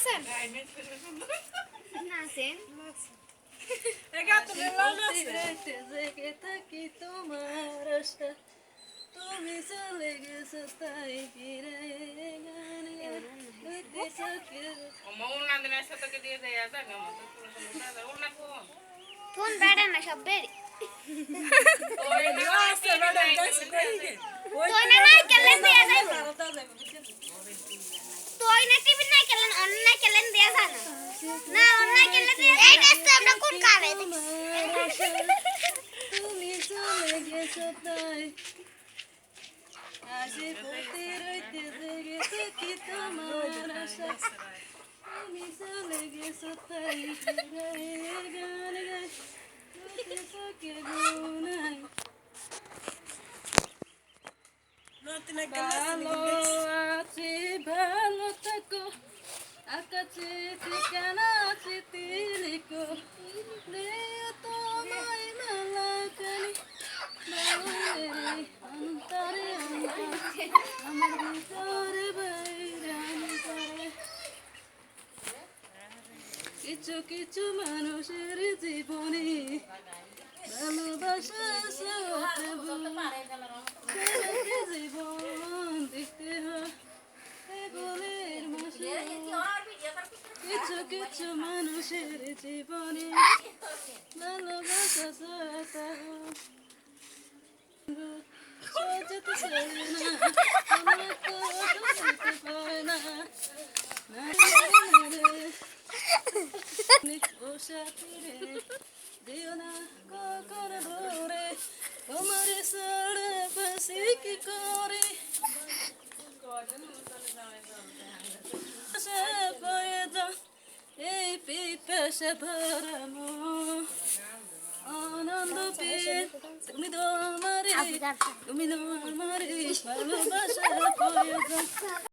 নাচেন নাচেন জেগে থাকি তোমার আশা তুমি চলে গেছো তাই ফিরে গান গাইতে চোখে ফোন বেড়ে না সব বেড়ে তুমি চলে গেছো তাই আজি প্রতি রইতে জেগে থাকি তোমার আশা তুমি চলে গেছো তাই ফিরে গান গাইতে চোখে গুনাই ভালো আছি ভালো থাকো আকাশে ঠিকানা চিঠি লিখো দিও তোমায় মালাকানি বাউলের অন্তরে অন্তরে আমার ভিতরে বাইরে অন্তরে কিছু কিছু মানুষের জীবনে ভালোবাসা জীবন দেখতে হয় কিছু কিছু মানুষের জীবনে ভালোবাসা যেতে চাই না আমার তো যেতে পারে না ও সাথী রে দিও না কখনো ধরে তোমার সাড়ে ফাঁসি কি করে এই পিপাসা ভরা মন আনন্দ পেয়ে তুমি তো আমারে ভালোবাসা প্রয়োজন